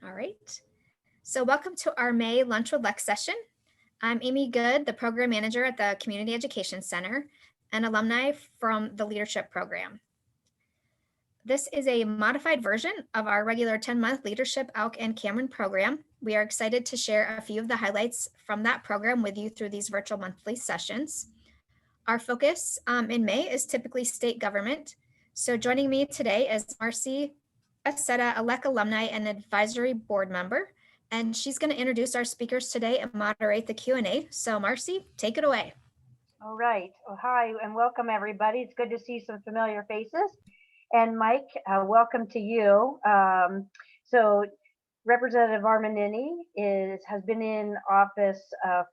All right. So welcome to our May Lunch with LEC session. I'm Amy Good, the program manager at the Community Education Center and alumni from the Leadership Program. This is a modified version of our regular 10-month Leadership Elk-Cameron program. We are excited to share a few of the highlights from that program with you through these virtual monthly sessions. Our focus in May is typically state government. So joining me today is Marcy Aceta, a LEC alumni and advisory board member, and she's going to introduce our speakers today and moderate the Q&A. So Marcy, take it away. All right. Well, hi and welcome everybody. It's good to see some familiar faces. And Mike, welcome to you. So Representative Armanini has been in office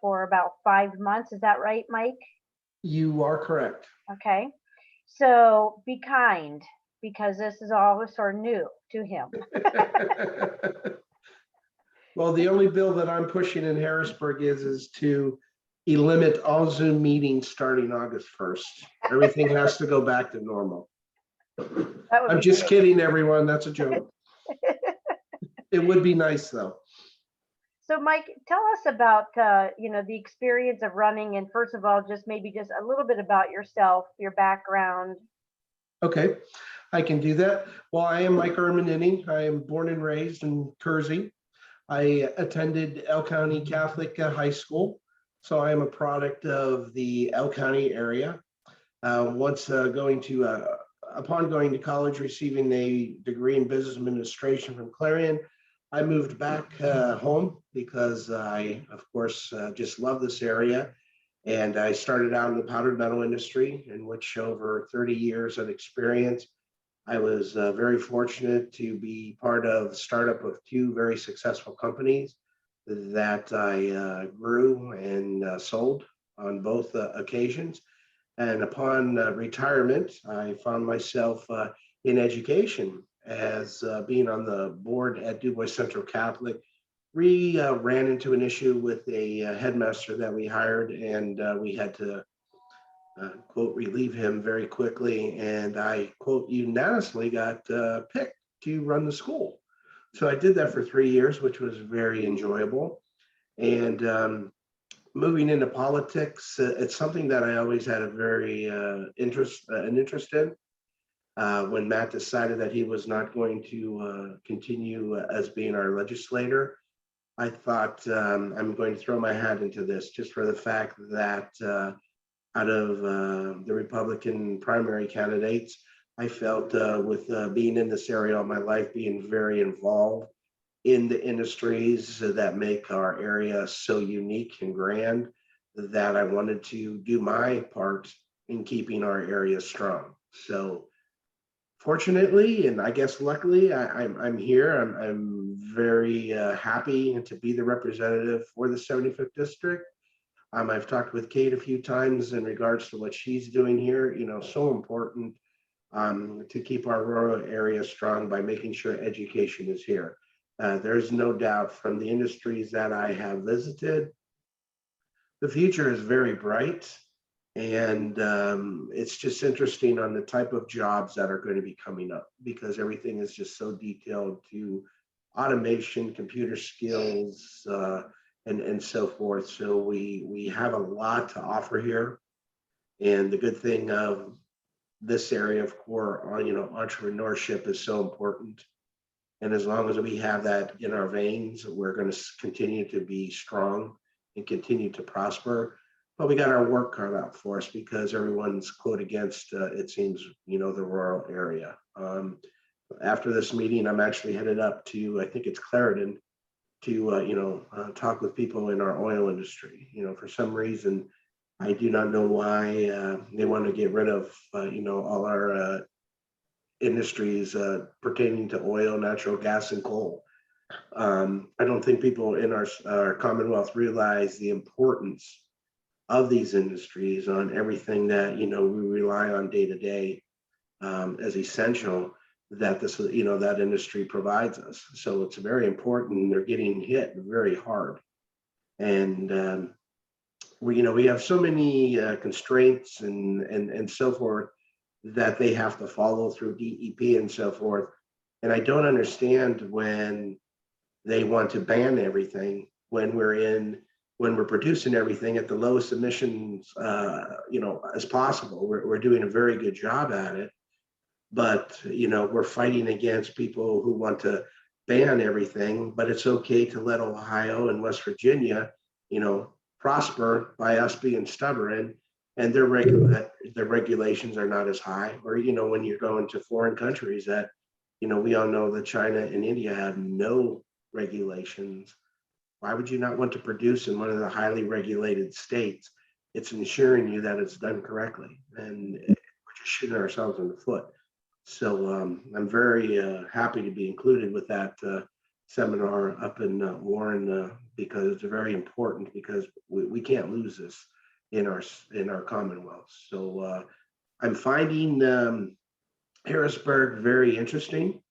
for about 5 months. Is that right, Mike? You are correct. Okay. So be kind, because this is all sort of new to him. Well, the only bill that I'm pushing in Harrisburg is to limit all Zoom meetings starting August 1st. Everything has to go back to normal. I'm just kidding, everyone. That's a joke. It would be nice, though. So, Mike, tell us about the experience of running, and first of all, just a little bit about yourself, your background. Okay, I can do that. Well, I am Mike Armanini. I am born and raised in Kersey. I attended Elk County Catholic High School, so I am a product of the Elk County area. Upon going to college, receiving a degree in business administration from Clarion, I moved back home because I, of course, just love this area. And I started out in the powdered metal industry, in which over 30 years of experience. I was very fortunate to be part of the startup of 2 very successful companies that I grew and sold on both occasions. And upon retirement, I found myself in education as being on the board at Du Bois Central Catholic. We ran into an issue with a headmaster that we hired, and we had to quote, relieve him very quickly. And I, quote, unanimously got picked to run the school. So I did that for 3 years, which was very enjoyable. And moving into politics, it's something that I always had a very interest in. When Matt decided that he was not going to continue as being our legislator, I thought I'm going to throw my hat into this, just for the fact that out of the Republican primary candidates, I felt with being in this area all my life, being very involved in the industries that make our area so unique and grand, that I wanted to do my part in keeping our area strong. So fortunately, and I guess luckily, I'm here. I'm very happy to be the representative for the 75th district. I've talked with Kate a few times in regards to what she's doing here. So important to keep our rural area strong by making sure education is here. There's no doubt, from the industries that I have visited, the future is very bright. And it's just interesting on the type of jobs that are going to be coming up, because everything is just so detailed to automation, computer skills, and so forth. So we have a lot to offer here. And the good thing of this area of core, entrepreneurship is so important. And as long as we have that in our veins, we're going to continue to be strong and continue to prosper. But we got our work cut out for us, because everyone's quote against, it seems, the rural area. After this meeting, I'm actually headed up to, I think it's Clarendon, to talk with people in our oil industry. For some reason, I do not know why they want to get rid of all our industries pertaining to oil, natural gas, and coal. I don't think people in our Commonwealth realize the importance of these industries on everything that we rely on day to day as essential, that that industry provides us. So it's very important. They're getting hit very hard, and we have so many constraints and so forth that they have to follow through DEP and so forth. And I don't understand when they want to ban everything when we're producing everything at the lowest emissions, as possible. We're doing a very good job at it, but we're fighting against people who want to ban everything. But it's okay to let Ohio and West Virginia, prosper by us being stubborn, and their regulations are not as high. Or when you're going to foreign countries that, we all know that China and India have no regulations. Why would you not want to produce in one of the highly regulated states? It's ensuring you that it's done correctly, and we're just shooting ourselves in the foot. So I'm very happy to be included with that seminar up in Warren, because it's very important, because we can't lose this in our Commonwealth. So I'm finding Harrisburg very interesting.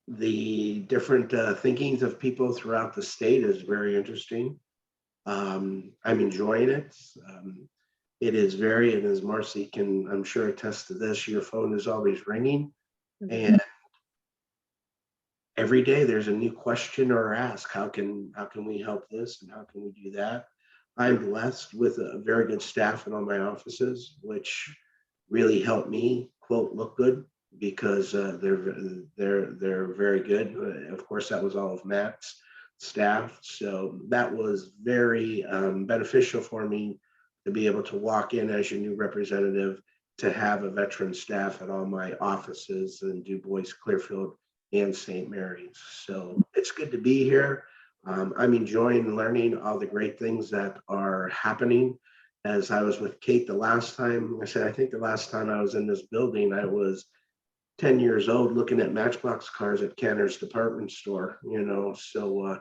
The different thinkings of people throughout the state is very interesting. I'm enjoying it. It is very, and as Marcy can, I'm sure, attest to this, your phone is always ringing. And every day there's a new question or ask. How can we help this, and how can we do that? I'm blessed with a very good staff in all my offices, which really help me, quote, look good, because they're very good. Of course, that was all of Matt's staff, so that was very beneficial for me to be able to walk in as your new representative, to have a veteran staff at all my offices in Du Bois, Clearfield, and St. Mary's. So it's good to be here. I'm enjoying learning all the great things that are happening. As I was with Kate the last time, I think the last time I was in this building, I was 10 years old looking at Matchbox cars at Cantor's department store, so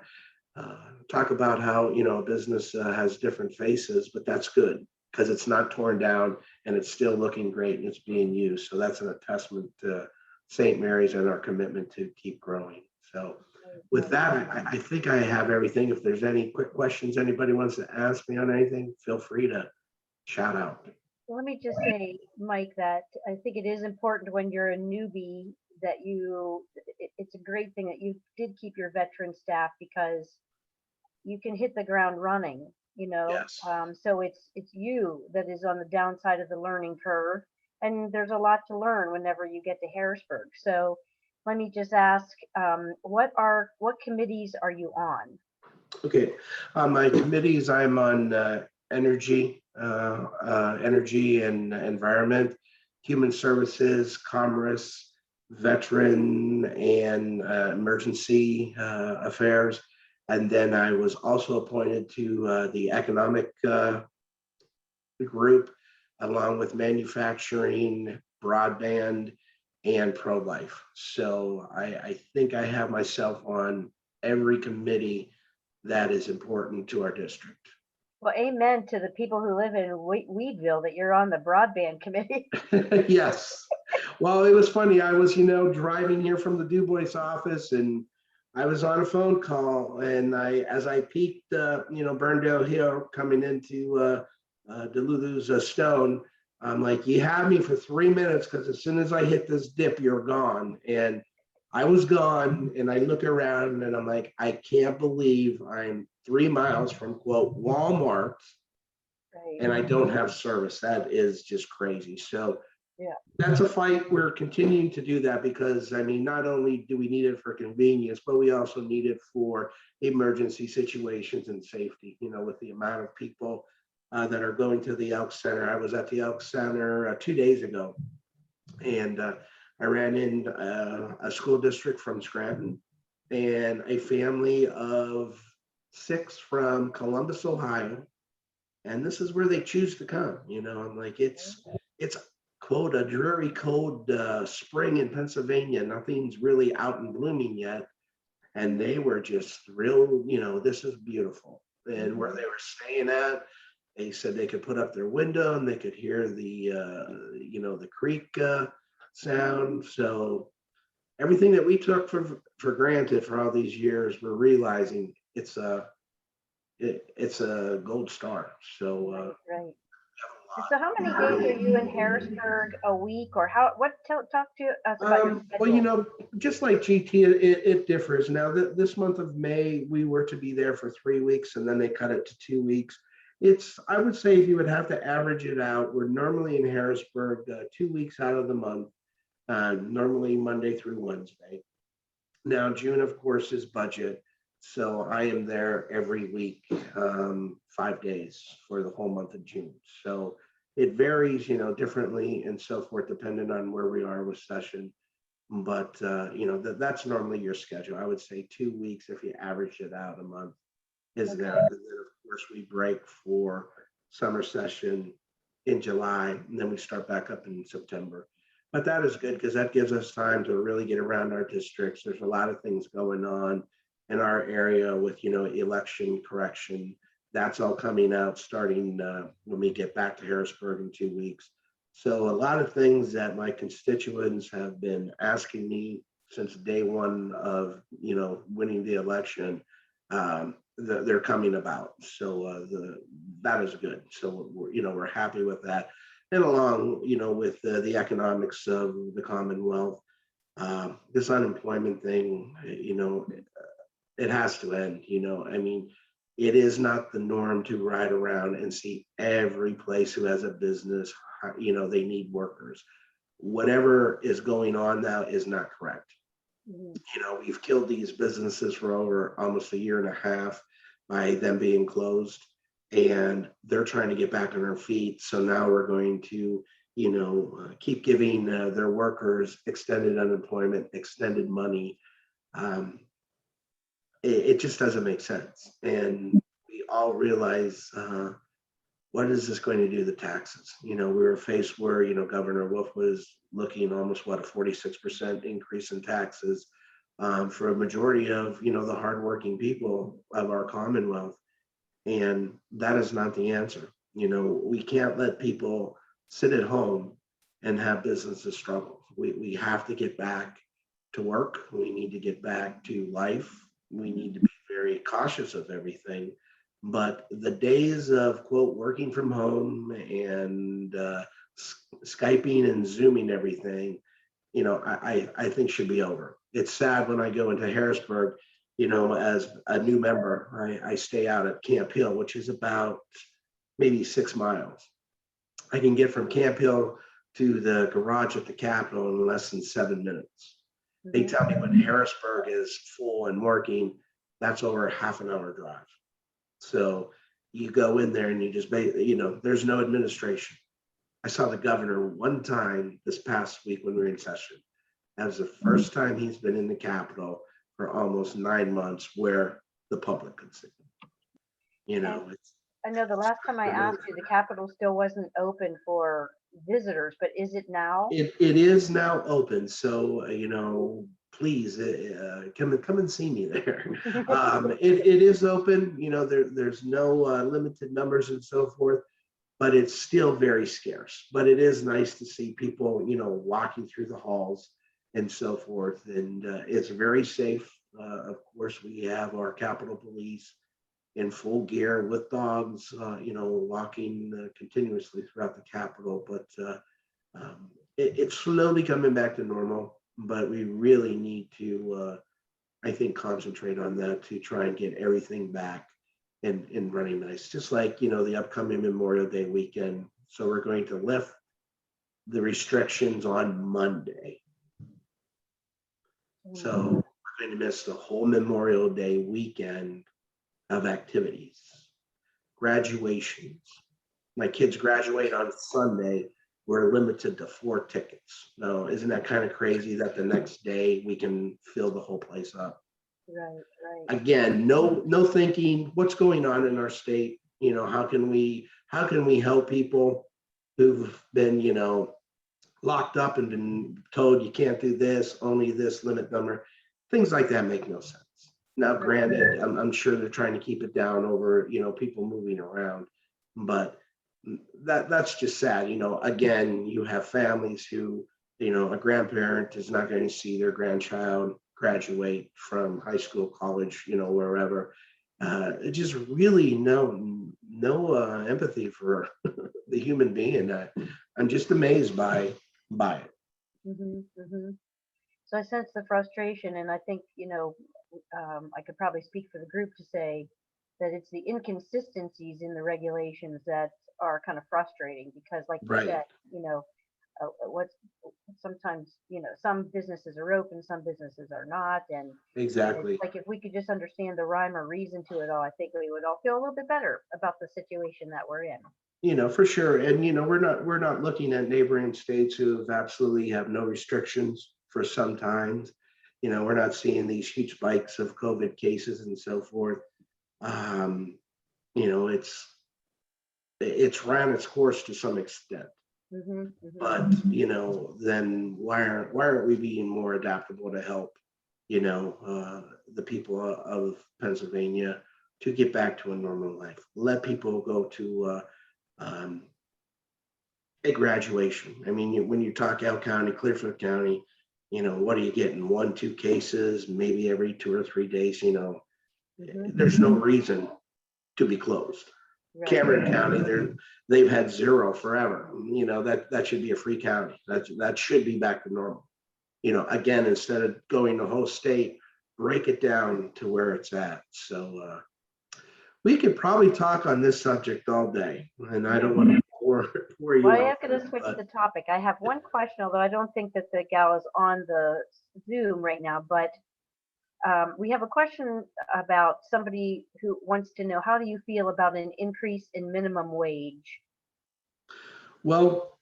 talk about how, a business has different faces, but that's good, because it's not torn down and it's still looking great and it's being used. So that's an testament to St. Mary's and our commitment to keep growing. So with that, I think I have everything. If there's any quick questions anybody wants to ask me on anything, feel free to shout out. Let me just say, Mike, that I think it is important when you're a newbie that it's a great thing that you did keep your veteran staff, because you can hit the ground running, Yes. So it's you that is on the downside of the learning curve, and there's a lot to learn whenever you get to Harrisburg. So let me just ask, what committees are you on? Okay, my committees, I'm on energy and environment, human services, commerce, veteran, and emergency affairs. And then I was also appointed to the economic group, along with manufacturing, broadband, and pro-life. So I think I have myself on every committee that is important to our district. Well, amen to the people who live in Weedville that you're on the broadband committee. Yes. Well, it was funny. I was, driving here from the Du Bois office, and I was on a phone call, and as I peaked, Burndale Hill coming into Duluth's Stone, I'm like, you have me for 3 minutes, because as soon as I hit this dip, you're gone. And I was gone, and I look around and I'm like, I can't believe I'm 3 miles from, quote, Walmart, Right. and I don't have service. That is just crazy. So yeah, that's a fight. We're continuing to do that, because not only do we need it for convenience, but we also need it for emergency situations and safety, with the amount of people that are going to the Elk Center. I was at the Elk Center 2 days ago, and I ran in a school district from Scranton and a family of 6 from Columbus, Ohio. And this is where they choose to come. I'm like, it's quote, a dreary cold spring in Pennsylvania. Nothing's really out and blooming yet. And they were just thrilled, this is beautiful. And where they were staying at, they said they could put up their window and they could hear the, the creek sound. So everything that we took for granted for all these years, we're realizing it's a gold star. So right. we have a So how many days are you in Harrisburg a week, or talk to us about your Well, schedule. just like GT, it differs. Now, this month of May, we were to be there for 3 weeks, and then they cut it to 2 weeks. I would say if you would have to average it out, we're normally in Harrisburg 2 weeks out of the month, normally Monday through Wednesday. Now, June, of course, is budget. So I am there every week, 5 days for the whole month of June. So it varies, differently and so forth, depending on where we are with session. But, that's normally your schedule. I would say 2 weeks if you average it out a month is Okay. there. And then, of course, we break for summer session in July, and then we start back up in September. But that is good because that gives us time to really get around our districts. There's a lot of things going on in our area with, election correction. That's all coming out starting when we get back to Harrisburg in 2 weeks. So a lot of things that my constituents have been asking me since day one of, winning the election, they're coming about. So that is good. So we're happy with that. And along, with the economics of the Commonwealth, this unemployment thing, it has to end. I mean, it is not the norm to ride around and see every place who has a business, they need workers. Whatever is going on now is not correct. Mhm. We've killed these businesses for over almost a year and a half by them being closed, and they're trying to get back on their feet. So now we're going to, keep giving their workers extended unemployment, extended money. Um, it just doesn't make sense. And we all realize what is this going to do to the taxes? We were faced where, Governor Wolf was looking almost a 46% increase in taxes for a majority of, the hardworking people of our Commonwealth. And that is not the answer. We can't let people sit at home and have businesses struggle. We have to get back to work. We need to get back to life. We need to be very cautious of everything. But the days of, quote, working from home and Skyping and Zooming everything, I think should be over. It's sad when I go into Harrisburg, as a new member, I stay out at Camp Hill, which is about maybe 6 miles. I can get from Camp Hill to the garage at the Capitol in less than 7 minutes. They Mhm. tell me when Harrisburg is full and working, that's over a half an hour drive. So you go in there and you just, there's no administration. I saw the governor one time this past week when we were in session. That was the first time he's been in the Capitol for almost 9 months where the public could see. And It's I know the last time I asked you, the Capitol still wasn't open for visitors, but is it now? it is now open. So please come and see me there. It is open. There's no limited numbers and so forth, but it's still very scarce. But it is nice to see people walking through the halls and so forth, and it's very safe. Of course, we have our Capitol Police in full gear with dogs, walking continuously throughout the Capitol. But it's slowly coming back to normal. But we really need to, I think, concentrate on that to try and get everything back and running nice. Just like the upcoming Memorial Day weekend. So we're going to lift the restrictions on Monday. So we're going to miss the whole Memorial Day weekend of activities, graduations. My kids graduate on Sunday. We're limited to 4 tickets. Now, isn't that kind of crazy that the next day we can fill the whole place up? Right. Again, no thinking what's going on in our state. How can we help people who've been, locked up and been told you can't do this, only this limit number. Things like that make no sense. Now, granted, I'm sure they're trying to keep it down over, people moving around, but that's just sad. Again, you have families who, a grandparent is not going to see their grandchild graduate from high school, college, wherever. Just really no empathy for the human being. I'm just amazed by it. Hmm. Hmm. So I sense the frustration, and I think, I could probably speak for the group to say that it's the inconsistencies in the regulations that are kind of frustrating because, like you Right. said, what's sometimes, some businesses are open, some businesses are not, and it's Exactly. like if we could just understand the rhyme or reason to it all, I think we would all feel a little bit better about the situation that we're in. For sure. And we're not looking at neighboring states who absolutely have no restrictions for some times. We're not seeing these huge spikes of COVID cases and so forth. Um, it's ran its course to some extent. Hmm. Hmm. But then why aren't we being more adaptable to help the people of Pennsylvania to get back to a normal life? Let people go to um, a graduation. I mean, when you talk Elk County, Clearfield County, what are you getting? 1, 2 cases, maybe every 2 or 3 days. Hmm. There's no reason to be closed. Right. Cameron County, they've had 0 forever. That should be a free county. That should be back to normal. Again, instead of going the whole state, break it down to where it's at. So we could probably talk on this subject all day, and I don't want to bore Well, you I out am going to there, switch but the topic. I have one question, although I don't think that the gal is on the Zoom right now, but we have a question about somebody who wants to know, how do you feel about an increase in minimum wage? well,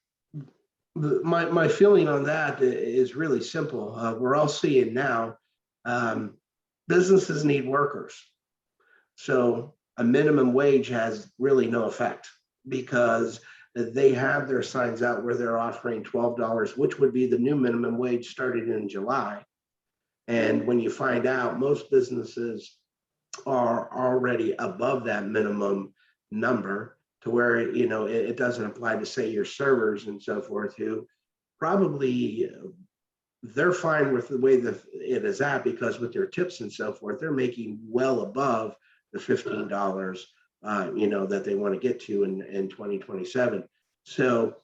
my feeling on that is really simple. We're all seeing now, um, businesses need workers. So a minimum wage has really no effect because they have their signs out where they're offering $12, which would be the new minimum wage starting in July. And when you find out, most businesses are already above that minimum number to where it doesn't apply to, say, your servers and so forth, who probably they're fine with the way that it is at, because with their tips and so forth, they're making well above the $15 that they want to get to in 2027. So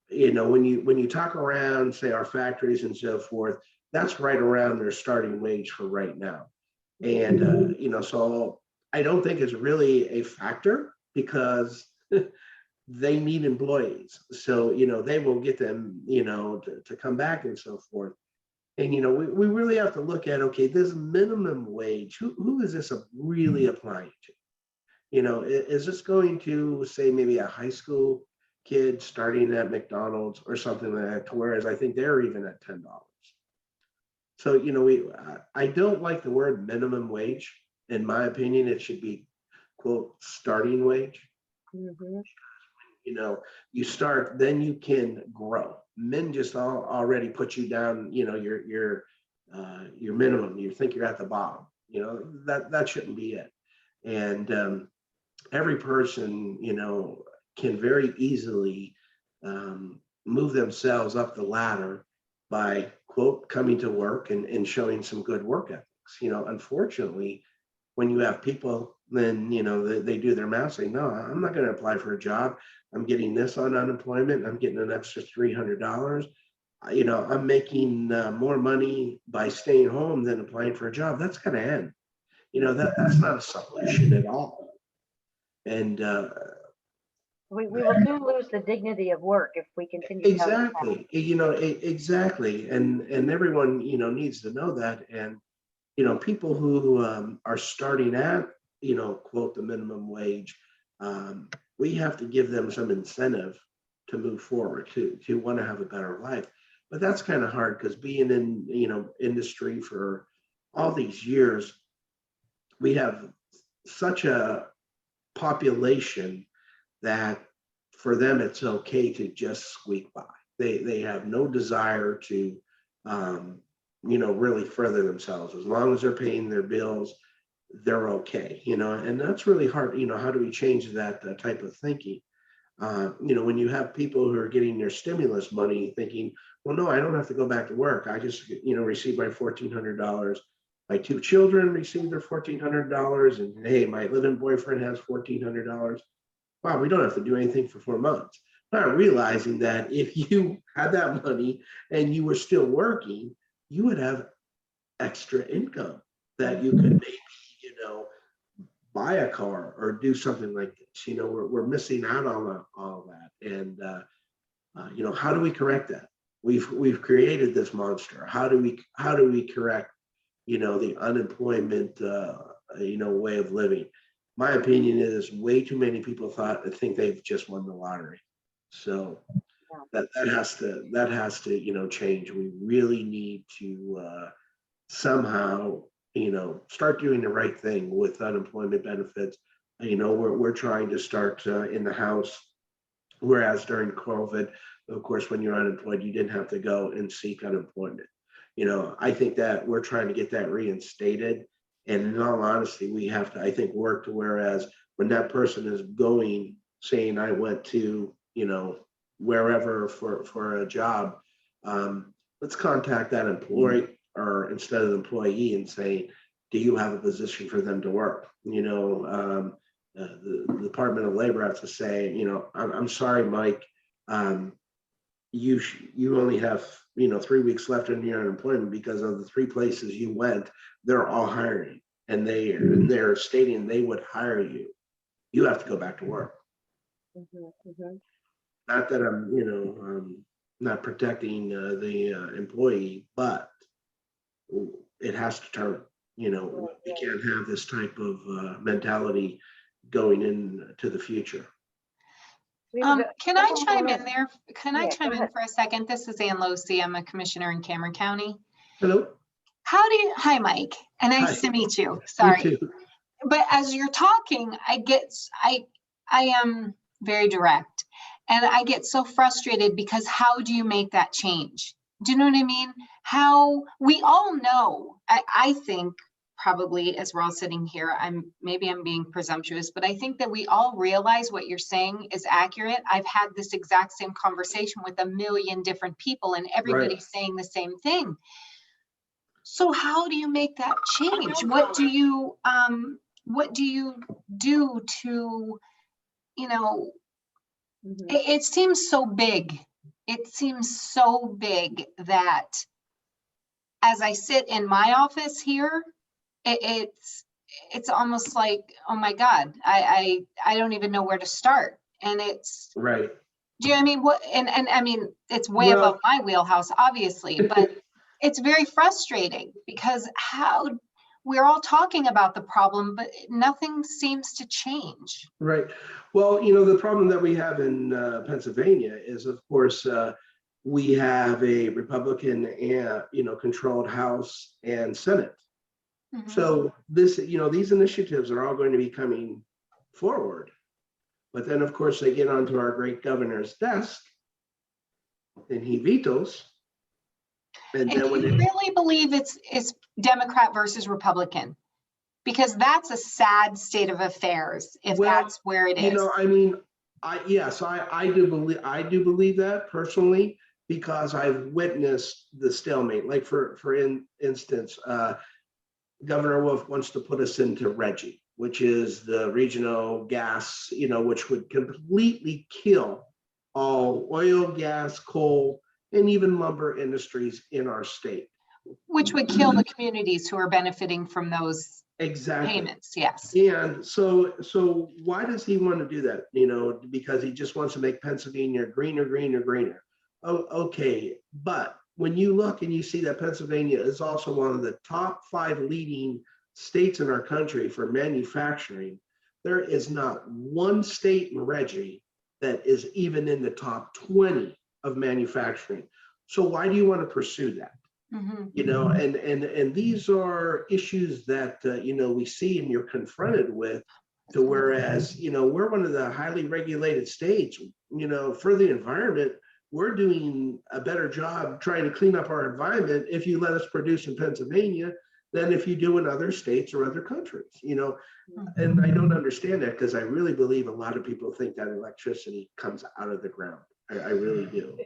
when you talk around, say, our factories and so forth, that's right around their starting wage for right now. And so I don't think it's really a factor because they need employees. So they will get them to come back and so forth. And we really have to look at, okay, this minimum wage, who is this really applying to? Is this going to, say, maybe a high school kid starting at McDonald's or something like that, to whereas I think they're even at $10. So I don't like the word minimum wage. In my opinion, it should be, quote, starting wage. Hmm. You start, then you can grow. Men just already put you down, your minimum. You think you're at the bottom. That shouldn't be it. And every person can very easily move themselves up the ladder by, quote, coming to work and showing some good work ethics. Unfortunately, when you have people, then they do their math, say, no, I'm not going to apply for a job. I'm getting this on unemployment. I'm getting an extra $300. I'm making more money by staying home than applying for a job. That's going to end. That's not a solution at all. And We will soon lose the dignity of work if we continue down this path. exactly. And everyone, needs to know that. And, people who are starting at, quote, the minimum wage, we have to give them some incentive to move forward, to want to have a better life. But that's kind of hard because being in, industry for all these years, we have such a population that for them it's okay to just squeak by. They have no desire to really further themselves. As long as they're paying their bills, they're okay. And that's really hard. How do we change that type of thinking? When you have people who are getting their stimulus money thinking, well, no, I don't have to go back to work. I just receive my $1,400. My 2 children receive their $1,400, and hey, my living boyfriend has $1,400. wow, we don't have to do anything for 4 months. Not realizing that if you had that money and you were still working, you would have extra income that you could maybe, buy a car or do something like this. We're missing out on all that. And, how do we correct that? We've created this monster. How do we correct, the unemployment, way of living? My opinion is way too many people think they've just won the lottery. So that has to change. We really need to somehow start doing the right thing with unemployment benefits. We're trying to start in the House, whereas during COVID, of course, when you're unemployed, you didn't have to go and seek unemployment. I think that we're trying to get that reinstated. And in all honesty, we have to, I think, work to whereas when that person is going, saying, I went to, wherever for a job, let's contact that employee or instead of the employee and say, do you have a position for them to work? The Department of Labor has to say, I'm sorry, Mike, you only have 3 weeks left in your unemployment because of the 3 places you went. They're all hiring, and they're stating they would hire you. You have to go back to work. Not that I'm not protecting the employee, but it has to turn. We can't have this type of mentality going into the future. Can I chime in there? Can I chime in for a second? This is Ann Losey. I'm a commissioner in Cameron County. Hello. Hi, Mike. And nice to meet you. Sorry. You too. But as you're talking, I am very direct, and I get so frustrated because how do you make that change? Do you know what I mean? How we all know, I think probably as we're all sitting here, maybe I'm being presumptuous, but I think that we all realize what you're saying is accurate. I've had this exact same conversation with a million different people, and everybody's saying the same thing. So how do you make that change? What do you do to, it seems so big. It seems so big that as I sit in my office here, it's almost like, oh my God, I don't even know where to start. And it's right. Do you know what I mean? What and I mean, it's way above my wheelhouse, obviously, but it's very frustrating because we're all talking about the problem, but nothing seems to change. Right. Well, the problem that we have in Pennsylvania is, of course, we have a Republican and, controlled House and Senate. Mm-hmm. So these initiatives are all going to be coming forward. But then, of course, they get onto our great governor's desk and he vetoes. And then when you really believe it's Democrat versus Republican, because that's a sad state of affairs if that's where it is. I do believe that personally, because I've witnessed the stalemate. Like for instance, Governor Wolf wants to put us into RGGI, which is the regional gas, which would completely kill all oil, gas, coal, and even lumber industries in our state. Which would kill the communities who are benefiting from those payments, yes. And so why does he want to do that? Because he just wants to make Pennsylvania greener. Oh, okay. But when you look and you see that Pennsylvania is also one of the top 5 leading states in our country for manufacturing, there is not one state in RGGI that is even in the top 20 of manufacturing. So why do you want to pursue that? Mm-hmm. And these are issues that we see and you're confronted with, to whereas we're one of the highly regulated states. For the environment, we're doing a better job trying to clean up our environment if you let us produce in Pennsylvania than if you do in other states or other countries. And I don't understand that, because I really believe a lot of people think that electricity comes out of the ground. I really do.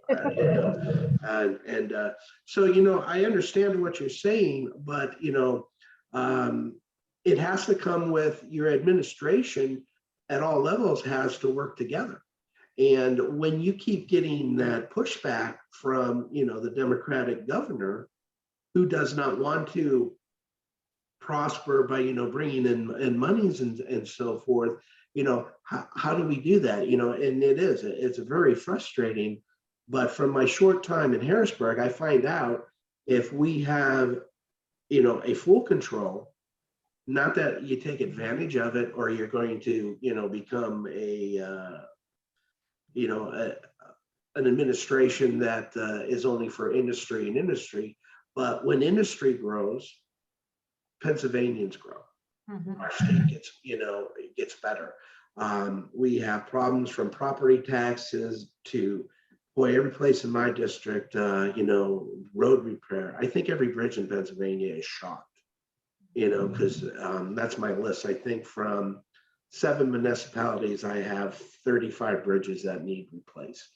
So I understand what you're saying, but it has to come with your administration at all levels has to work together. And when you keep getting that pushback from, the Democratic governor, who does not want to prosper by, bringing in monies and so forth, how do we do that? And it's very frustrating. But from my short time in Harrisburg, I find out if we have, a full control, not that you take advantage of it or you're going to, become an administration that is only for industry and industry. But when industry grows, Pennsylvanians grow. Mhm. Our state gets better. We have problems from property taxes to, boy, every place in my district, road repair. I think every bridge in Pennsylvania is shot, because that's my list. I think from 7 municipalities, I have 35 bridges that need replaced.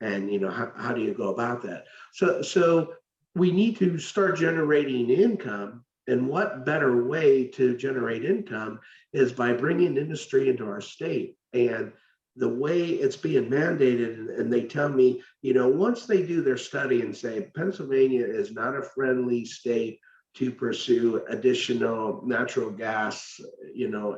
And how do you go about that? So we need to start generating income. And what better way to generate income is by bringing industry into our state. And the way it's being mandated, and they tell me, once they do their study and say Pennsylvania is not a friendly state to pursue additional natural gas,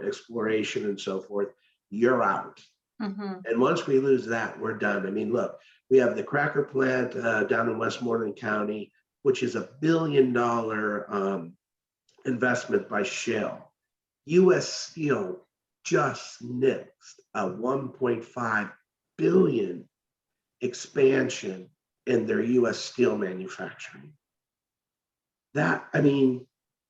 exploration and so forth, you're out. Mhm. And once we lose that, we're done. I mean, look, we have the cracker plant down in Westmoreland County, which is $1 billion investment by Shell. U.S. Steel just nixed a 1.5 billion expansion in their U.S. steel manufacturing.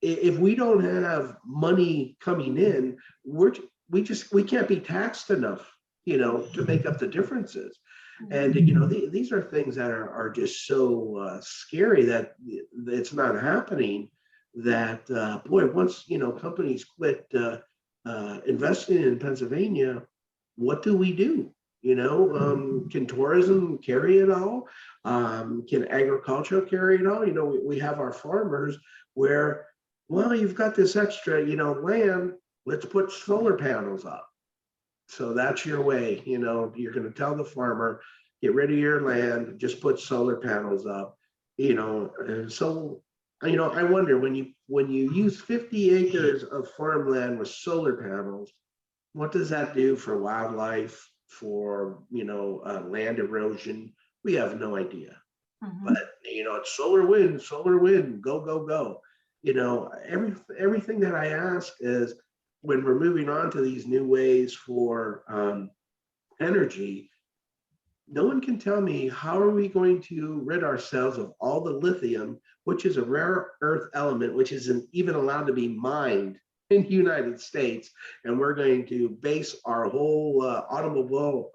If we don't have money coming in, we can't be taxed enough, to make up the differences. And these are things that are just so scary that it's not happening. That boy, once companies quit investing in Pennsylvania, what do we do? Can tourism carry it all? Can agriculture carry it all? We have our farmers where, well, you've got this extra, land, let's put solar panels up. So that's your way, you're going to tell the farmer, get rid of your land, just put solar panels up, and so, I wonder when you use 50 acres of farmland with solar panels, what does that do for wildlife, for, land erosion? We have no idea. Mhm. But, it's solar wind, go, go, go. Everything that I ask is, when we're moving on to these new ways for energy, no one can tell me how are we going to rid ourselves of all the lithium, which is a rare earth element, which isn't even allowed to be mined in the United States. And we're going to base our whole automobile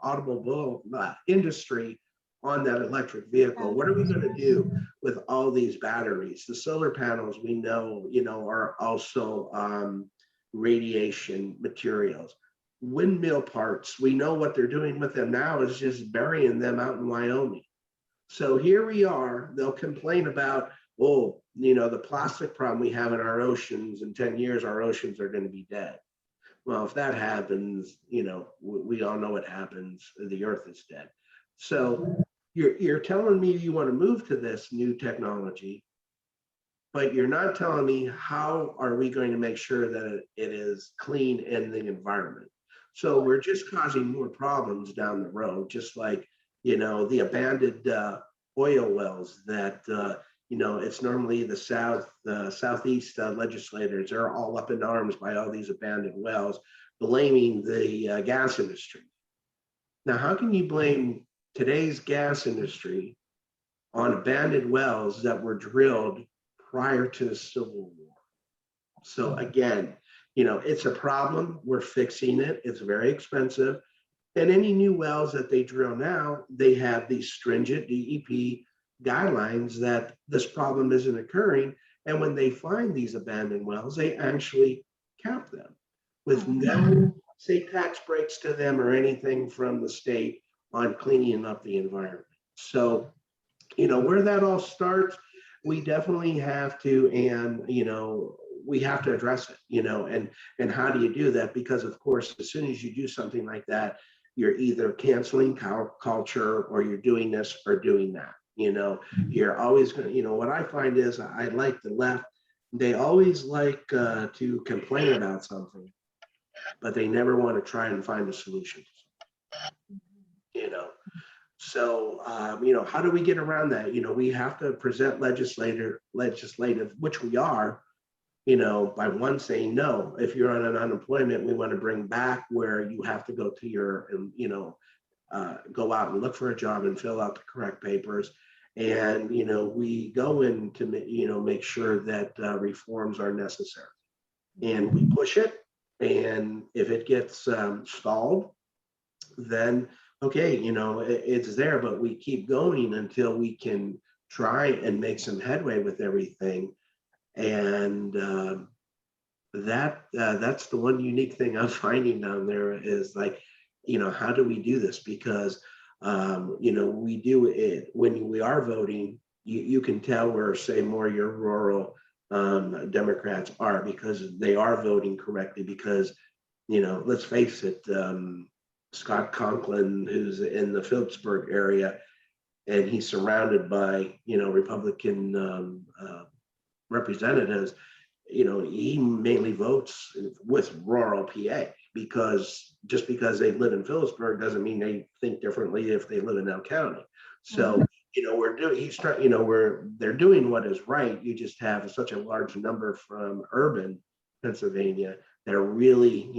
industry on that electric vehicle. What are we going to do with all these batteries? The solar panels, we know, are also radiation materials. Windmill parts, we know what they're doing with them now is just burying them out in Wyoming. So here we are, they'll complain about, the plastic problem we have in our oceans. In 10 years, our oceans are going to be dead. Well, if that happens, we all know what happens. The earth is dead. So you're telling me you want to move to this new technology, but you're not telling me how are we going to make sure that it is clean in the environment. So we're just causing more problems down the road, just like, the abandoned oil wells that, it's normally the southeast legislators, they're all up in arms by all these abandoned wells, blaming the gas industry. Now, how can you blame today's gas industry on abandoned wells that were drilled prior to the Civil War? So again, it's a problem. We're fixing it. It's very expensive. And any new wells that they drill now, they have these stringent DEP guidelines that this problem isn't occurring. And when they find these abandoned wells, they actually cap them with no, say, tax breaks to them or anything from the state on cleaning up the environment. So, where that all starts, we definitely have to, and, we have to address it, and how do you do that? Because of course, as soon as you do something like that, you're either canceling culture, or you're doing this or doing that. You're always going to, what I find is I like the left. They always like to complain about something, but they never want to try and find a solution. So, how do we get around that? We have to present legislative, which we are, by one saying, no, if you're on an unemployment, we want to bring back where you have to go to your, go out and look for a job and fill out the correct papers. And, we go in to, make sure that reforms are necessary, and we push it. And if it gets stalled, then okay, it's there, but we keep going until we can try and make some headway with everything. And that's the one unique thing I'm finding down there is like, how do we do this? Because we do it when we are voting. You can tell where, say, more your rural Democrats are, because they are voting correctly. Because let's face it, Scott Conklin, who's in the Phillipsburg area, and he's surrounded by Republican representatives. He mainly votes with rural PA, because just because they live in Phillipsburg doesn't mean they think differently if they live in Elk County. So they're doing what is right. You just have such a large number from urban Pennsylvania that really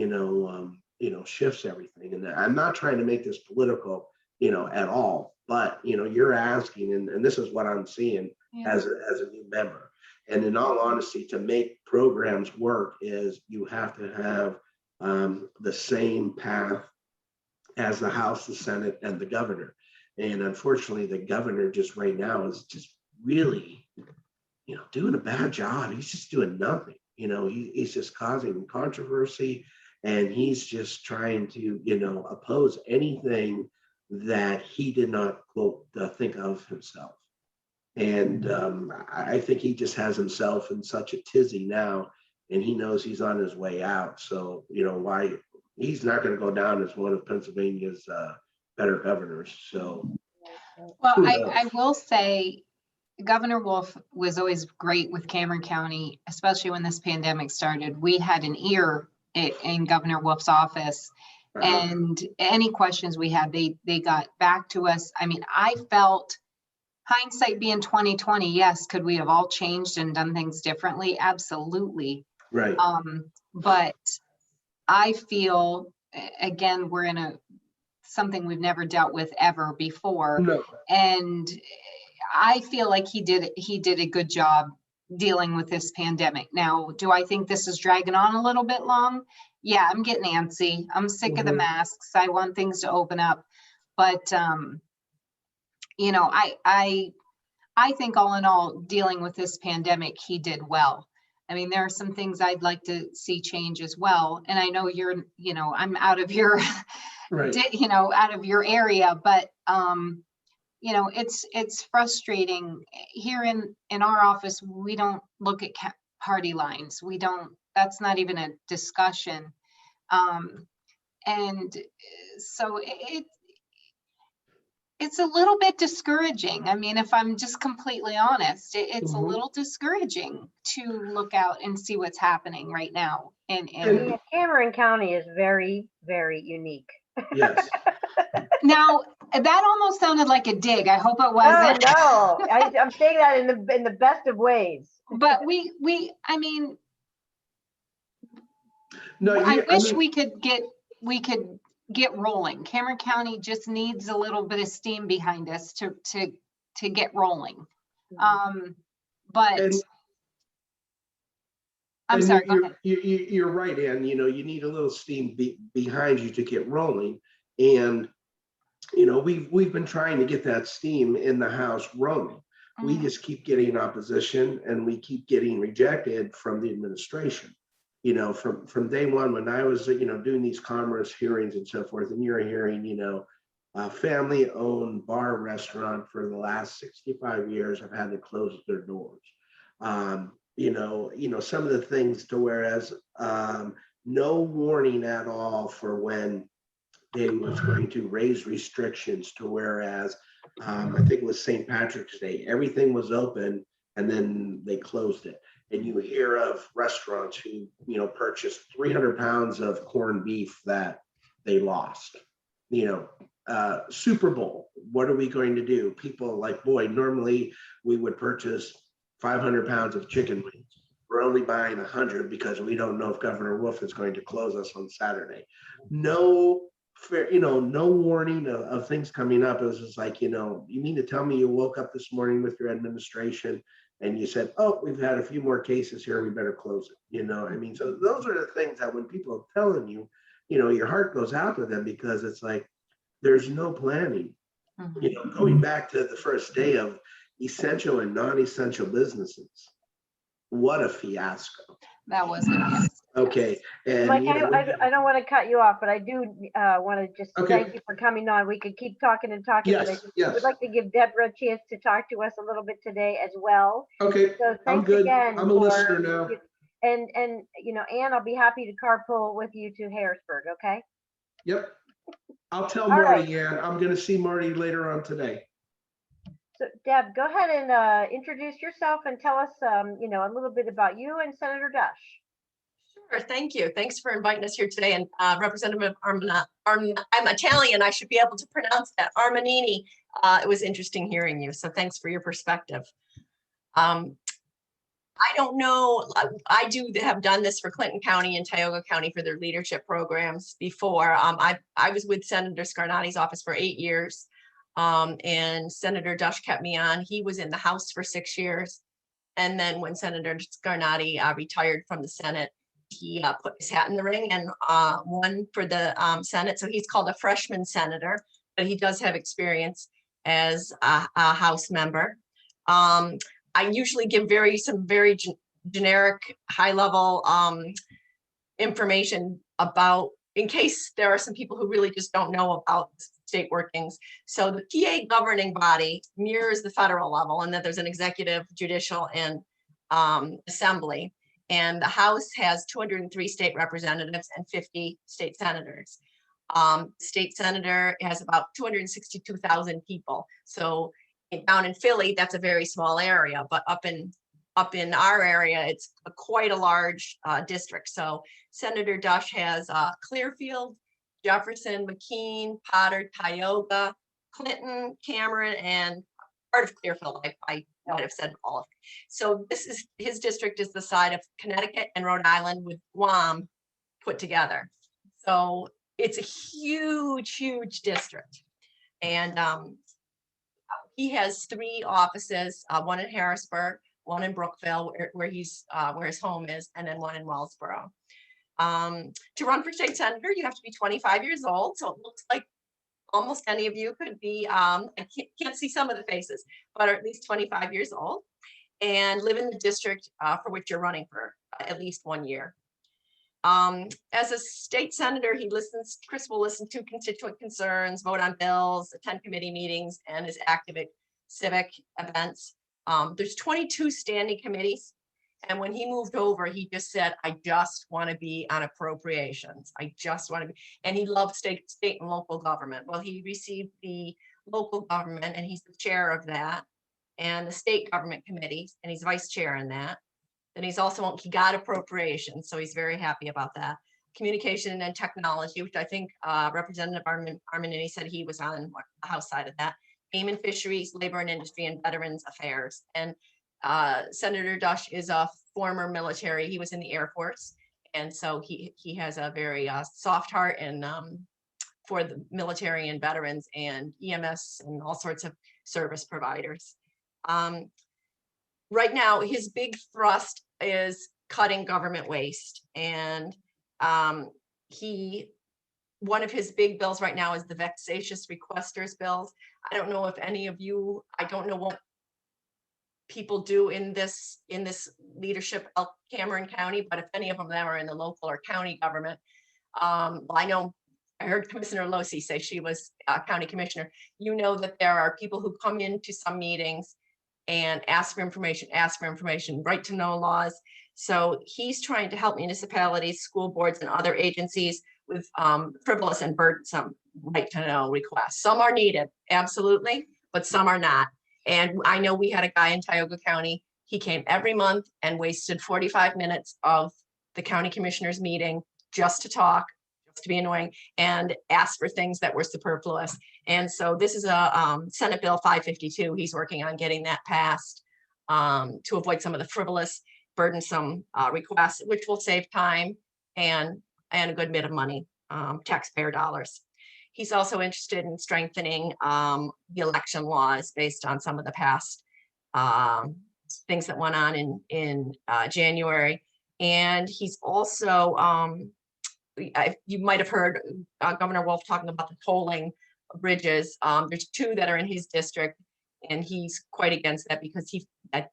shifts everything. And I'm not trying to make this political at all, but you're asking, and this is what I'm seeing as a new member. And in all honesty, to make programs work is you have to have the same path as the House, the Senate, and the governor. And unfortunately, the governor just right now is just really, doing a bad job. He's just doing nothing. He's just causing controversy, and he's just trying to, oppose anything that he did not, quote, think of himself. And I think he just has himself in such a tizzy now, and he knows he's on his way out. So, why he's not going to go down as one of Pennsylvania's better governors. So, well, I will say Governor Wolf was always great with Cameron County, especially when this pandemic started. We had an ear in Governor Wolf's office, and any questions we had, they got back to us. I mean, I felt, hindsight being 2020, yes, could we have all changed and done things differently? Absolutely. Right. But I feel, again, we're in something we've never dealt with ever before. No. And I feel like he did a good job dealing with this pandemic. Now, do I think this is dragging on a little bit long? Yeah, I'm getting antsy. I'm sick of the masks. I want things to open up. But I think all in all, dealing with this pandemic, he did well. I mean, there are some things I'd like to see change as well. And I know I'm out of your, right. Out of your area, but it's frustrating here in our office. We don't look at party lines. We don't, that's not even a discussion. And so it's a little bit discouraging. I mean, if I'm just completely honest, it's a little discouraging to look out and see what's happening right now. And Cameron County is very, very unique. Yes. Now, that almost sounded like a dig. I hope it wasn't. Oh, no, I'm saying that in the best of ways. But I mean, no, I wish we could get rolling. Cameron County just needs a little bit of steam behind us to get rolling. But I'm sorry. You're right, Ann. You need a little steam behind you to get rolling, and we've been trying to get that steam in the House rolling. We just keep getting opposition, and we keep getting rejected from the administration. From day one, when I was doing these commerce hearings and so forth, and you're hearing a family-owned bar restaurant for the last 65 years have had to close their doors. some of the things to whereas no warning at all for when they was going to raise restrictions to whereas I think it was St. Patrick's Day, everything was open and then they closed it. And you hear of restaurants who, purchased 300 pounds of corned beef that they lost. Super Bowl, what are we going to do? People like, boy, normally we would purchase 500 pounds of chicken wings. We're only buying 100 because we don't know if Governor Wolf is going to close us on Saturday. No fair, no warning of things coming up. It was just like, you mean to tell me you woke up this morning with your administration and you said, oh, we've had a few more cases here, we better close it. So those are the things that when people are telling you, your heart goes out to them because it's like, there's no planning. Going back to the first day of essential and non-essential businesses, what a fiasco. That was it. Okay. And Mike, I don't want to cut you off, but I do want to just thank you for coming on. We could keep talking and talking, but I would like to give Deborah a chance to talk to us a little bit today as well. Okay. So I'm thanks good. again. I'm a listener now. And Ann, I'll be happy to carpool with you to Harrisburg. Okay. Yep. I'll tell Marty, Ann. I'm going to see Marty later on today. So Deb, go ahead and introduce yourself and tell us, a little bit about you and Senator Dush. Sure, thank you. Thanks for inviting us here today. And Representative I'm Italian, I should be able to pronounce that, Armanini. It was interesting hearing you, so thanks for your perspective. I don't know, I have done this for Clinton County and Tioga County for their leadership programs before. I was with Senator Scarnati's office for 8 years. And Senator Dush kept me on. He was in the House for 6 years. And then when Senator Scarnati retired from the Senate, he put his hat in the ring and won for the Senate. So he's called a freshman senator, but he does have experience as a House member. I usually give some very generic, high-level information about, in case there are some people who really just don't know about state workings. So the PA governing body mirrors the federal level, and that there's an executive, judicial, and assembly. And the House has 203 state representatives and 50 state senators. State senator has about 262,000 people. So down in Philly, that's a very small area, but up in our area, it's quite a large district. So Senator Dush has Clearfield, Jefferson, McKean, Potter, Tioga, Clinton, Cameron, and part of Clearfield. I might have said all of it. So his district is the side of Connecticut and Rhode Island with Guam put together. So it's a huge, huge district. And he has 3 offices, one in Harrisburg, one in Brookville, where his home is, and then one in Wellsboro. To run for state senator, you have to be 25 years old. So it looks like almost any of you could be, I can't see some of the faces, but are at least 25 years old and live in the district for which you're running for at least 1 year. As a state senator, Chris will listen to constituent concerns, vote on bills, attend committee meetings, and is active at civic events. There's 22 standing committees. And when he moved over, he just said, I just want to be on appropriations. I just want to be, and he loved state and local government. Well, he received the local government and he's the chair of that, and the state government committees, and he's vice chair in that. Then he got appropriations, so he's very happy about that. Communication and technology, which I think Representative Armanini said he was on the House side of that. Game and fisheries, labor and industry, and veterans affairs. And Senator Dush is a former military. He was in the Air Force, and so he has a very soft heart and for the military and veterans and EMS and all sorts of service providers. Right now, his big thrust is cutting government waste, and one of his big bills right now is the vexatious requesters bills. I don't know if any of you, I don't know what people do in this leadership of Elk-Cameron County, but if any of them are in the local or county government, I heard Commissioner Losi say she was a county commissioner. You know that there are people who come into some meetings and ask for information, right to know laws. So he's trying to help municipalities, school boards, and other agencies with frivolous and burdensome right to know requests. Some are needed, absolutely, but some are not. And I know we had a guy in Tioga County. He came every month and wasted 45 minutes of the county commissioners meeting just to talk, just to be annoying, and ask for things that were superfluous. And so this is a Senate Bill 552. He's working on getting that passed to avoid some of the frivolous, burdensome requests, which will save time and a good bit of money, taxpayer dollars. He's also interested in strengthening the election laws based on some of the past things that went on in January. And he's also, you might have heard Governor Wolf talking about the tolling bridges. There's 2 that are in his district, and he's quite against that because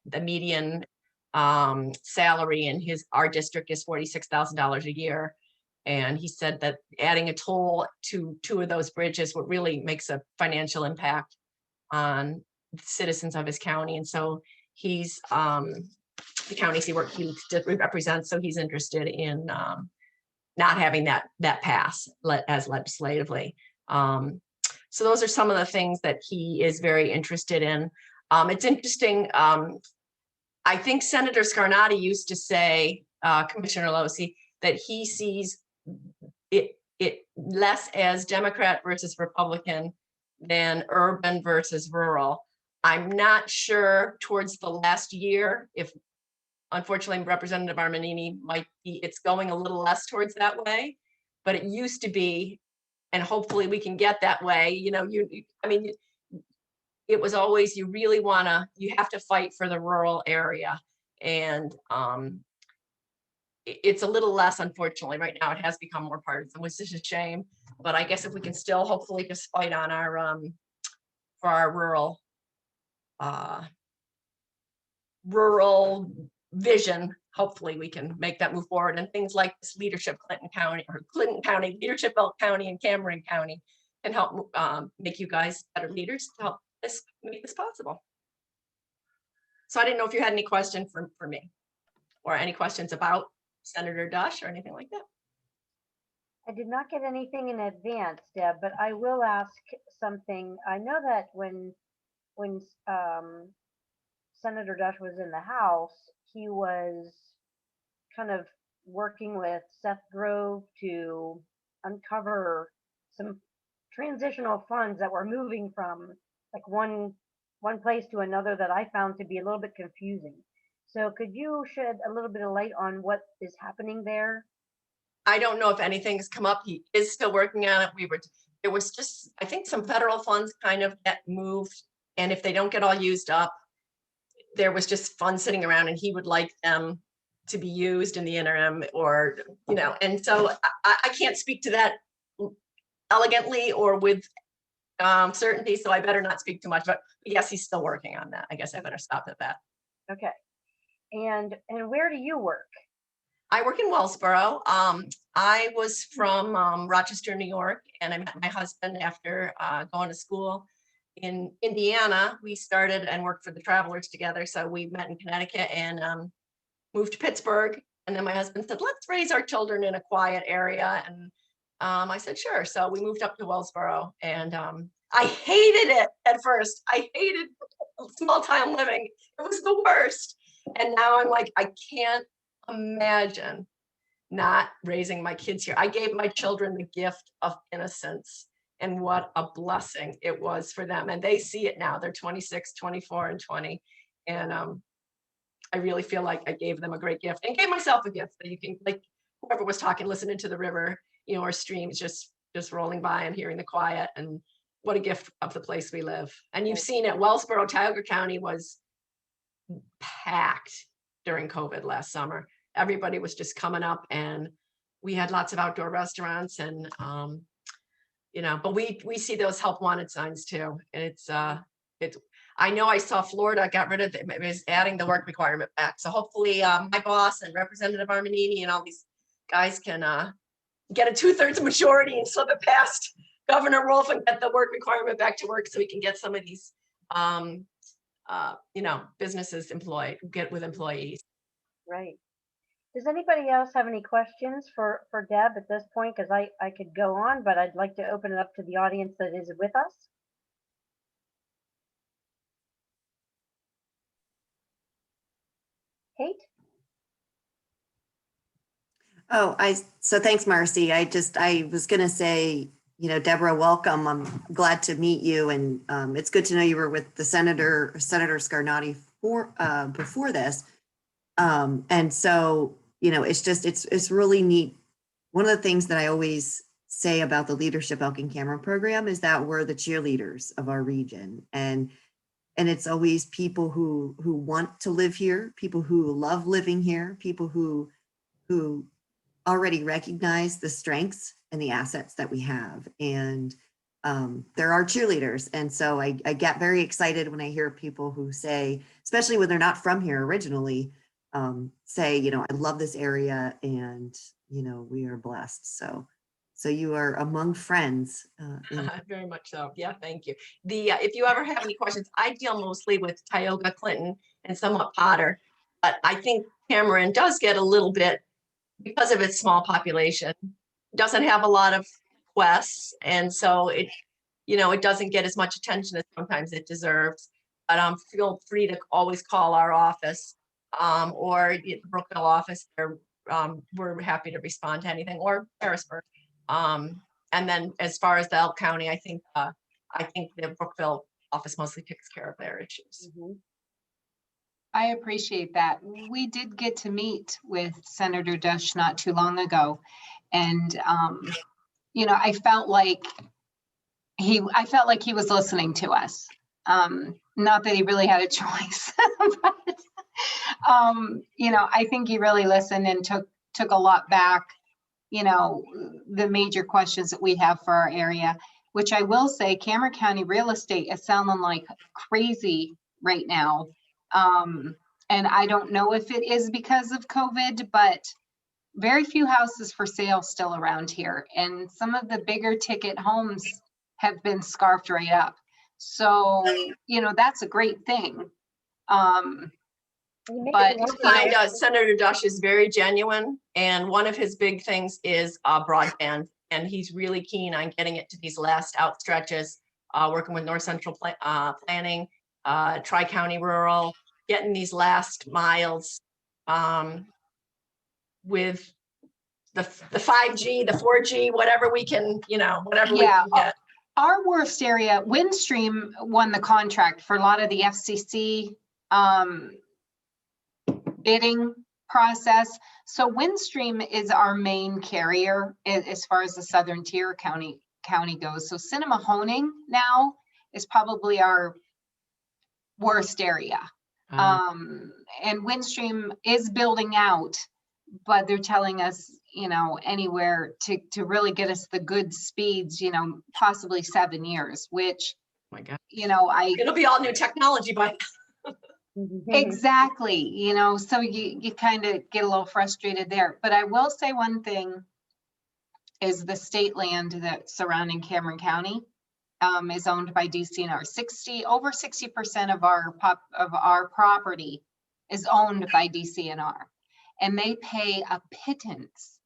the median salary in our district is $46,000 a year. And he said that adding a toll to 2 of those bridges would really makes a financial impact on the citizens of his county. And so he's the counties he represents, so he's interested in not having that pass as legislatively. So those are some of the things that he is very interested in. It's interesting. I think Senator Scarnati used to say, Commissioner Losi, that he sees it less as Democrat versus Republican than urban versus rural. I'm not sure towards the last year if, unfortunately, Representative Armanini it's going a little less towards that way, but it used to be, and hopefully we can get that way. You know, it was always, you have to fight for the rural area. And it's a little less, unfortunately, right now. It has become more partisan, which is a shame. But I guess if we can still hopefully just fight on our for our rural vision, hopefully we can make that move forward. And things like this leadership Clinton County, leadership Elk County and Cameron County can help make you guys better leaders to help make this possible. So I didn't know if you had any questions for me or any questions about Senator Dush or anything like that. I did not get anything in advance, Deb, but I will ask something. I know that when Senator Dush was in the House, he was kind of working with Seth Grove to uncover some transitional funds that were moving from like one place to another that I found to be a little bit confusing. So could you shed a little bit of light on what is happening there? I don't know if anything's come up. He is still working on it. There was just, I think, some federal funds kind of get moved, and if they don't get all used up, there was just funds sitting around, and he would like them to be used in the interim, or, you know, and so I can't speak to that elegantly or with certainty, so I better not speak too much, but yes, he's still working on that. I guess I better stop at that. Okay. And where do you work? I work in Wellsboro. I was from Rochester, New York, and I met my husband after going to school in Indiana. We started and worked for the Travelers together. So we met in Connecticut and moved to Pittsburgh. And then my husband said, let's raise our children in a quiet area. And I said, sure. So we moved up to Wellsboro, and I hated it at first. I hated small town living. It was the worst. And now I'm like, I can't imagine not raising my kids here. I gave my children the gift of innocence, and what a blessing it was for them. And they see it now. They're 26, 24, and 20. And I really feel like I gave them a great gift, and gave myself a gift that you can, like whoever was talking, listening to the river, you know, or streams just rolling by and hearing the quiet. And what a gift of the place we live. And you've seen it. Wellsboro, Tioga County was packed during COVID last summer. Everybody was just coming up, and we had lots of outdoor restaurants, and you know, but we see those help wanted signs too. And it's I know I saw Florida got rid of it, was adding the work requirement back. So hopefully my boss and Representative Armanini and all these guys can get a 2/3 majority and slip it past Governor Wolf and get the work requirement back to work, so we can get some of these businesses get with employees. Right. Does anybody else have any questions for Deb at this point? Because I could go on, but I'd like to open it up to the audience that is with us. Kate? Oh, so thanks, Marcy. I was going to say, Deborah, welcome. I'm glad to meet you. And it's good to know you were with the Senator Scarnati before this. And so, it's really neat. One of the things that I always say about the Leadership Elk-Cameron program is that we're the cheerleaders of our region. And it's always people who want to live here, people who love living here, people who already recognize the strengths and the assets that we have. And they're our cheerleaders. And so I get very excited when I hear people who say, especially when they're not from here originally, say, I love this area and, we are blessed. So you are among friends. Very much so. Yeah, thank you. If you ever have any questions, I deal mostly with Tioga, Clinton, and somewhat Potter. But I think Cameron does get a little bit, because of its small population, doesn't have a lot of quests. And so it doesn't get as much attention as sometimes it deserves. But feel free to always call our office or the Brookville office. We're happy to respond to anything, or Harrisburg. And then as far as the Elk County, I think the Brookville office mostly takes care of their issues. Mm-hmm. I appreciate that. We did get to meet with Senator Dush not too long ago. And, I felt like he was listening to us. Not that he really had a choice, but, I think he really listened and took a lot back, the major questions that we have for our area, which I will say, Cameron County real estate is sounding like crazy right now. And I don't know if it is because of COVID, but very few houses for sale still around here. And some of the bigger ticket homes have been scarfed right up. So, that's a great thing. But Senator Dush is very genuine. And one of his big things is broadband. And he's really keen on getting it to these last out stretches, working with North Central Planning, Tri-County Rural, getting these last miles with the 5G, the 4G, whatever we can, whatever we can get. Our worst area, Windstream won the contract for a lot of the FCC bidding process. So Windstream is our main carrier as far as the Southern Tier County goes. So Cinemahoning now is probably our worst area. And Windstream is building out, but they're telling us, anywhere to really get us the good speeds, possibly 7 years, which, oh my God. It'll be all new technology by exactly, so you kind of get a little frustrated there. But I will say one thing is the state land that's surrounding Cameron County is owned by DCNR. Over 60% of our property is owned by DCNR, and they pay a pittance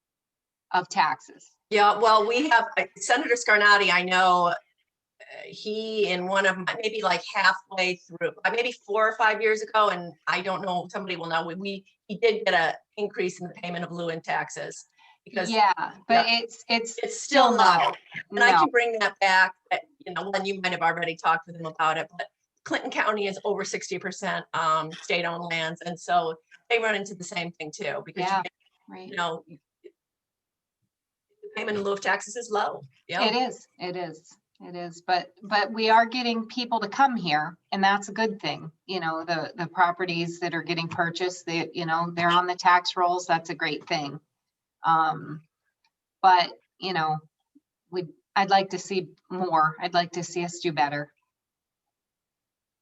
of taxes. Yeah, well, we have Senator Scarnati. I know he in one of my, maybe like halfway through, maybe 4 or 5 years ago, and I don't know, somebody will know. He did get an increase in the payment of lieu taxes. Because but it's still low. And I can bring that back. When you might have already talked with him about it, but Clinton County is over 60% state-owned lands, and so they run into the same thing too. Because the payment in lieu of taxes is low. Yeah, it is. But we are getting people to come here, and that's a good thing. The properties that are getting purchased, they're on the tax rolls. That's a great thing. But I'd like to see more. I'd like to see us do better.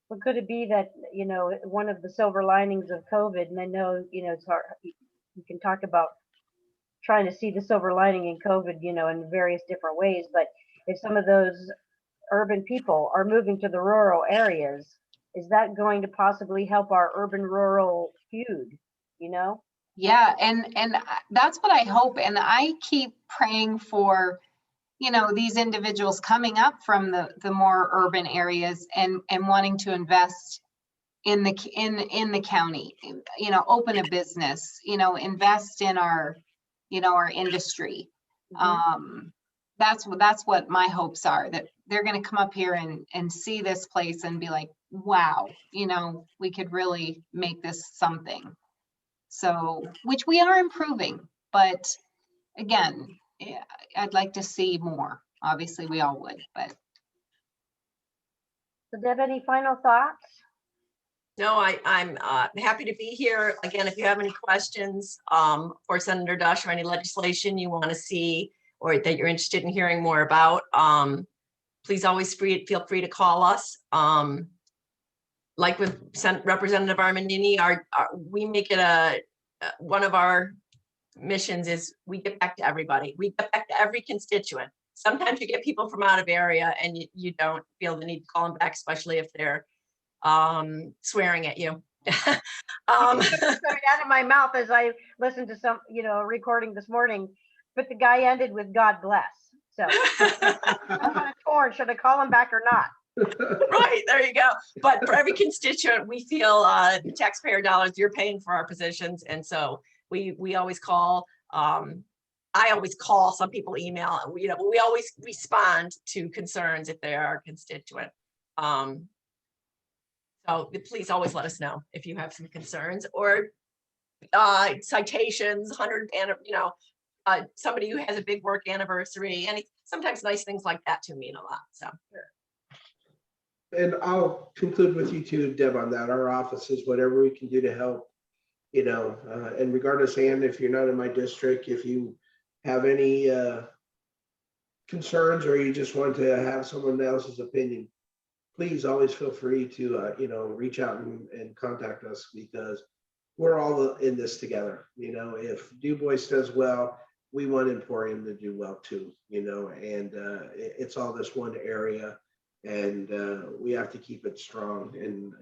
Well, could it be that, one of the silver linings of COVID, and I know, it's hard, you can talk about trying to see the silver lining in COVID, in various different ways, but if some of those urban people are moving to the rural areas, is that going to possibly help our urban rural feud, you know? Yeah, and that's what I hope. And I keep praying for, these individuals coming up from the more urban areas and wanting to invest in the county, open a business, invest in our, our industry. That's what my hopes are, that they're going to come up here and see this place and be like, wow, we could really make this something. So, which we are improving, but again, I'd like to see more. Obviously, we all would, but. So Deb, any final thoughts? No, I'm happy to be here. Again, if you have any questions for Senator Dush or any legislation you want to see or that you're interested in hearing more about, please always feel free to call us. Like with Representative Armendini, we make it one of our missions is we get back to everybody. We get back to every constituent. Sometimes you get people from out of area and you don't feel the need to call them back, especially if they're swearing at you. Coming out of my mouth as I listened to some, recording this morning, but the guy ended with God bless. So I'm kind of torn. Should I call him back or not? Right, there you go. But for every constituent, we feel the taxpayer dollars, you're paying for our positions. And so we always call. I always call, some people email, we always respond to concerns if they are constituent. So please always let us know if you have some concerns or citations, 100, somebody who has a big work anniversary, and sometimes nice things like that to mean a lot. So. And I'll conclude with you too, Deb, on that. Our office is whatever we can do to help, and regardless, and if you're not in my district, if you have any concerns or you just want to have someone else's opinion, please always feel free to, reach out and contact us, because we're all in this together. If Du Bois does well, we want Emporium to do well too, and it's all this one area. And we have to keep it strong, and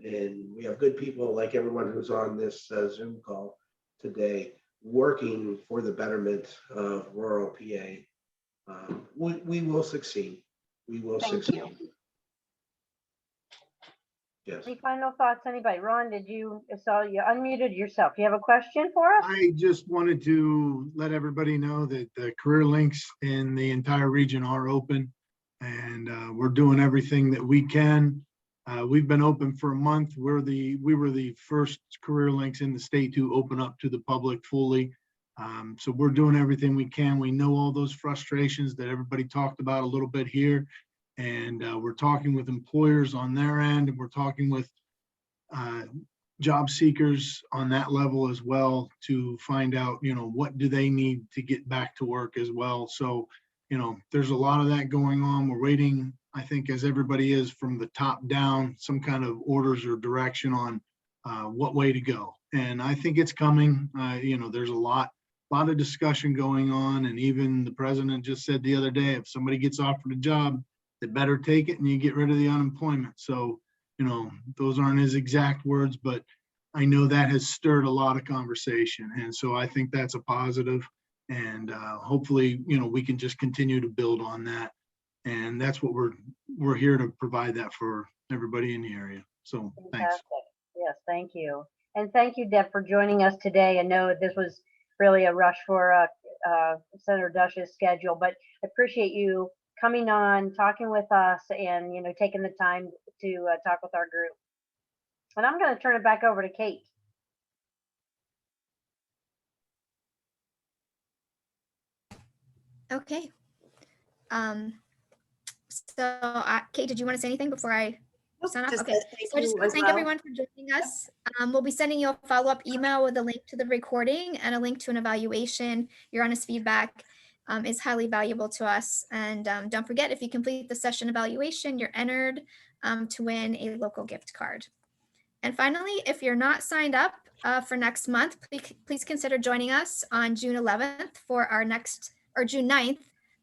we have good people like everyone who's on this Zoom call today working for the betterment of rural PA. We will succeed. We will succeed. Thank you. Yes. Any final thoughts, anybody? Ron, you unmuted yourself. You have a question for us? I just wanted to let everybody know that the career links in the entire region are open, and we're doing everything that we can. We've been open for a month. We were the first career links in the state to open up to the public fully. So we're doing everything we can. We know all those frustrations that everybody talked about a little bit here. And we're talking with employers on their end, and we're talking with job seekers on that level as well to find out, what do they need to get back to work as well. So, there's a lot of that going on. We're waiting, I think, as everybody is, from the top down, some kind of orders or direction on what way to go. And I think it's coming. There's a lot of discussion going on. And even the president just said the other day, if somebody gets offered a job, they better take it and you get rid of the unemployment. So, those aren't his exact words, but I know that has stirred a lot of conversation. And so I think that's a positive. And hopefully, we can just continue to build on that. And that's what we're here to provide that for everybody in the area. So thanks. Yes, thank you. And thank you, Deb, for joining us today. I know this was really a rush for Senator Dush's schedule, but I appreciate you coming on, talking with us, and taking the time to talk with our group. And I'm going to turn it back over to Kate. Okay. Kate, did you want to say anything before I sign off? Okay. So I just want to thank everyone for joining us. We'll be sending you a follow-up email with a link to the recording and a link to an evaluation. Your honest feedback is highly valuable to us. And don't forget, if you complete the session evaluation, you're entered to win a local gift card. And finally, if you're not signed up for next month, please consider joining us on June 11th for our next, or June 9th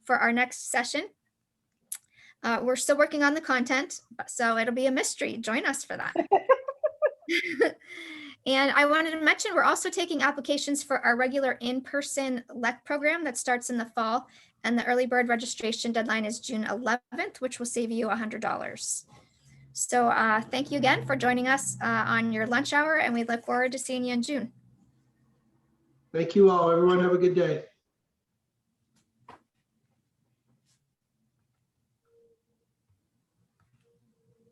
for our next session. We're still working on the content, so it'll be a mystery. Join us for that. And I wanted to mention, we're also taking applications for our regular in-person LEC program that starts in the fall. And the early bird registration deadline is June 11th, which will save you $100. So thank you again for joining us on your lunch hour, and we look forward to seeing you in June. Thank you all. Everyone have a good day.